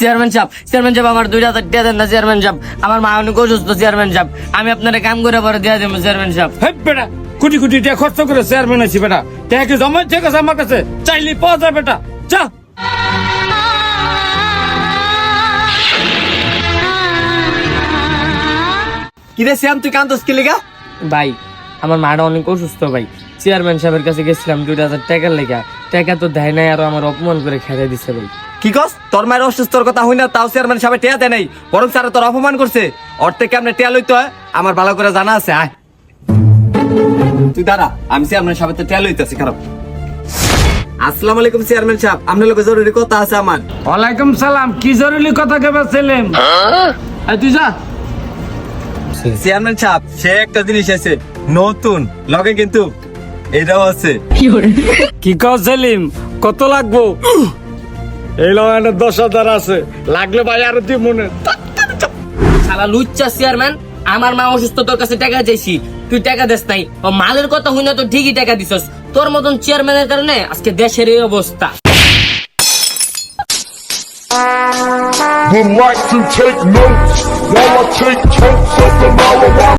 Chairman সাহেব আমার 2000 টাকা দেন না চেয়ারম্যান সাহেব, আমার মা অনেক অসুস্থ চেয়ারম্যান সাহেব, আমি আপনারা কাম করে পরে দিয়ে দেবো চেয়ারম্যান সাহেব। হেই বেটা, কোটি কোটি টাকা খরচ করে চেয়ারম্যান আছি বেটা, টাকা কি জমা ঠিক আছে আমার কাছে, চাইলে পাওয়া যায় বেটা, যা। কিরে শ্যাম, তুই কান্দস কি লিগা? ভাই আমার মাটা অনেক অসুস্থ ভাই, চেয়ারম্যান সাহেবের কাছে গেছিলাম 2000 টাকার লেগা, টাকা তো দেয় নাই, আরো আমার অপমান করে খেতে দিচ্ছে ভাই। কি কস? তোর মায়ের অসুস্থর কথা হই না, তাও চেয়ারম্যান সাহেব টেয়া দেয় নাই, বরং স্যার তোর অপমান করছে। অর্থে কেমনে টেয়া লইতে হয় আমার ভালো করে জানা আছে। আয় তুই দাঁড়া, আমি চেয়ারম্যান সাহেব তো টেয়া লইতেছি। খারাপ। আসসালামু আলাইকুম চেয়ারম্যান সাহেব, আপনার লোক জরুরি কথা আছে আমার। ওয়ালাইকুম সালাম, কি জরুরি কথা কেবা ছিলেন? তুই যা। চেয়ারম্যান সাহেব, সে একটা জিনিস আছে নতুন লগে, কিন্তু এটাও আছে। কি কও সেলিম, কত লাগবো? এই লগানের 10,000 আছে, লাগলে ভাই আরো তুই মনে। শালা লুচ্চা চেয়ারম্যান, আমার মা অসুস্থ, তোর কাছে টাকা চাইছি, তুই টাকা দেস নাই। ও মালের কথা হই না তো ঠিকই টাকা দিছস, তোর মতন চেয়ারম্যানের কারণে আজকে দেশের এই অবস্থা। Would like to take notes while I take totes of the marijuana.